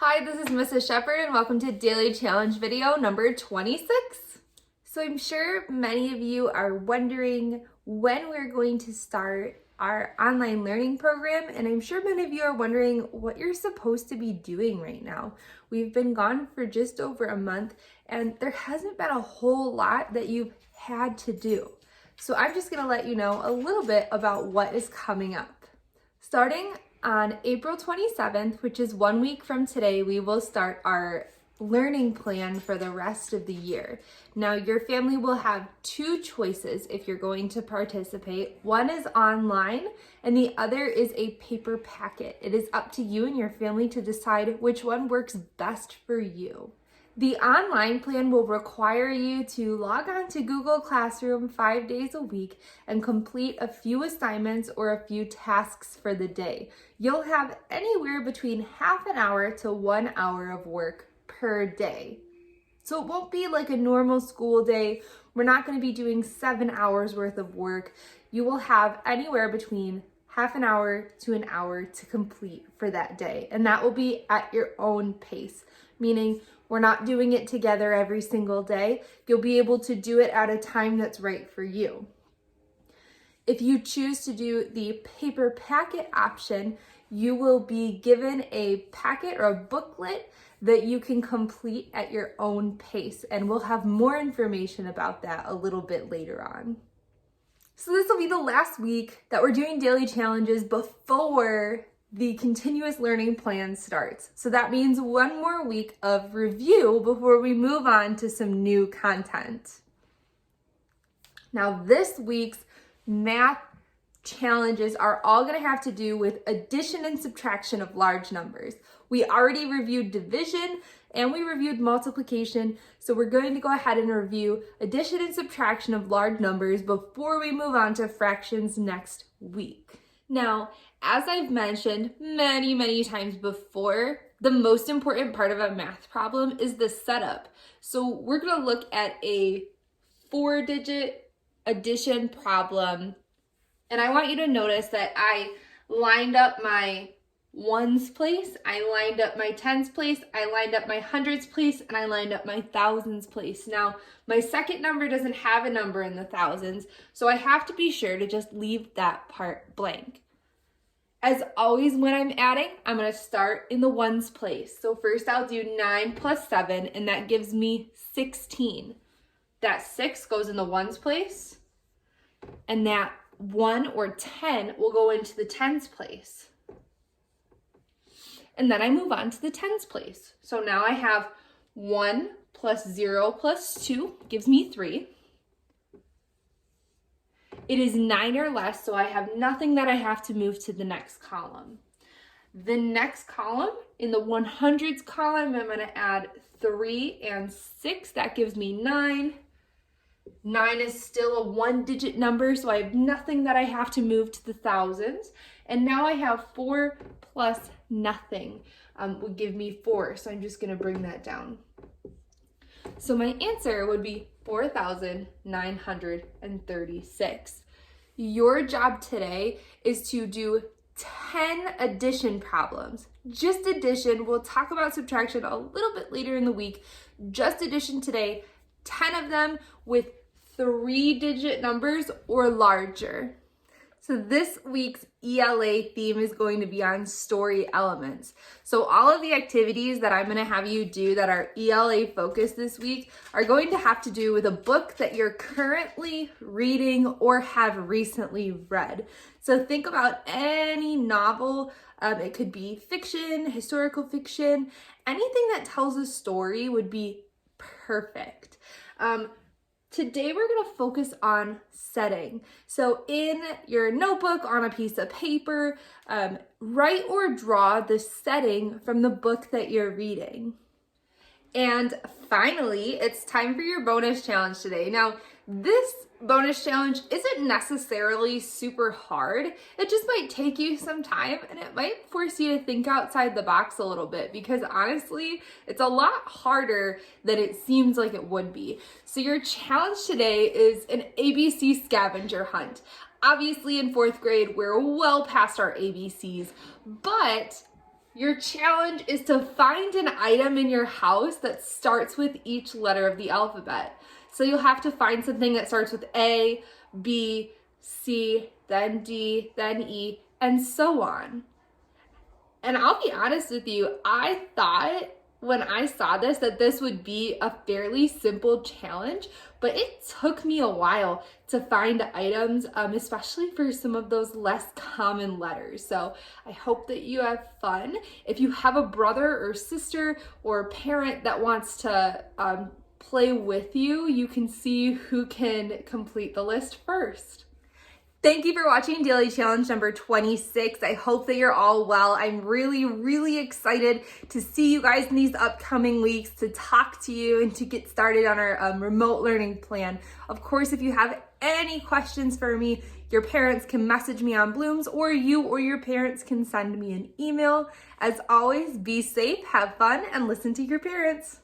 Hi, this is Mrs. Shepherd and welcome to Daily Challenge video number 26. So I'm sure many of you are wondering when we're going to start our online learning program, and I'm sure many of you are wondering what you're supposed to be doing right now. We've been gone for just over a month and there hasn't been a whole lot that you've had to do. So I'm just going to let you know a little bit about what is coming up. Starting on April 27th, which is 1 week from today, we will start our learning plan for the rest of the year. Now, your family will have two choices if you're going to participate. One is online and the other is a paper packet. It is up to you and your family to decide which one works best for you. The online plan will require you to log on to Google Classroom 5 days a week and complete a few assignments or a few tasks for the day. You'll have anywhere between half an hour to 1 hour of work per day. So it won't be like a normal school day. We're not going to be doing 7 hours worth of work. You will have anywhere between half an hour to an hour to complete for that day. And that will be at your own pace, meaning we're not doing it together every single day. You'll be able to do it at a time that's right for you. If you choose to do the paper packet option, you will be given a packet or a booklet that you can complete at your own pace. And we'll have more information about that a little bit later on. So this will be the last week that we're doing daily challenges before the continuous learning plan starts. So that means one more week of review before we move on to some new content. Now, this week's math challenges are all going to have to do with addition and subtraction of large numbers. We already reviewed division and we reviewed multiplication, so we're going to go ahead and review addition and subtraction of large numbers before we move on to fractions next week. Now, as I've mentioned many times before, the most important part of a math problem is the setup. So we're going to look at a 4-digit addition problem, and I want you to notice that I lined up my ones place, I lined up my tens place, I lined up my hundreds place, and I lined up my thousands place. Now, my second number doesn't have a number in the thousands, so I have to be sure to just leave that part blank. As always, when I'm adding, I'm going to start in the ones place. So first I'll do 9 plus 7, and that gives me 16. That 6 goes in the ones place, and that 1 or 10 will go into the tens place. And then I move on to the tens place. So now I have 1 plus 0 plus 2 gives me 3. It is 9 or less, so I have nothing that I have to move to the next column. The next column, in the 100s column, I'm going to add 3 and 6. That gives me 9. 9 is still a 1-digit number, so I have nothing that I have to move to the thousands. And now I have 4 plus nothing would give me 4, so I'm just going to bring that down. So my answer would be 4,936. Your job today is to do 10 addition problems. Just addition. We'll talk about subtraction a little bit later in the week. Just addition today, 10 of them with 3-digit numbers or larger. So this week's ELA theme is going to be on story elements. So all of the activities that I'm going to have you do that are ELA focused this week are going to have to do with a book that you're currently reading or have recently read. So think about any novel. It could be fiction, historical fiction, anything that tells a story would be perfect. Today we're going to focus on setting. So in your notebook, on a piece of paper, write or draw the setting from the book that you're reading. And finally, it's time for your bonus challenge today. Now, this bonus challenge isn't necessarily super hard. It just might take you some time and it might force you to think outside the box a little bit because honestly, it's a lot harder than it seems like it would be. So your challenge today is an ABC scavenger hunt. Obviously in 4th grade, we're well past our ABCs, but Your challenge is to find an item in your house that starts with each letter of the alphabet. So you'll have to find something that starts with A, B, C, then D, then E, and so on. And I'll be honest with you, I thought when I saw this that this would be a fairly simple challenge, but it took me a while to find items, especially for some of those less common letters. So I hope that you have fun. If you have a brother or sister or parent that wants to play with you, you can see who can complete the list first. Thank you for watching Daily Challenge number 26. I hope that you're all well. I'm really excited to see you guys in these upcoming weeks, to talk to you and to get started on our remote learning plan. Of course, if you have any questions for me, your parents can message me on Blooms, or you or your parents can send me an email. As always, be safe, have fun, and listen to your parents.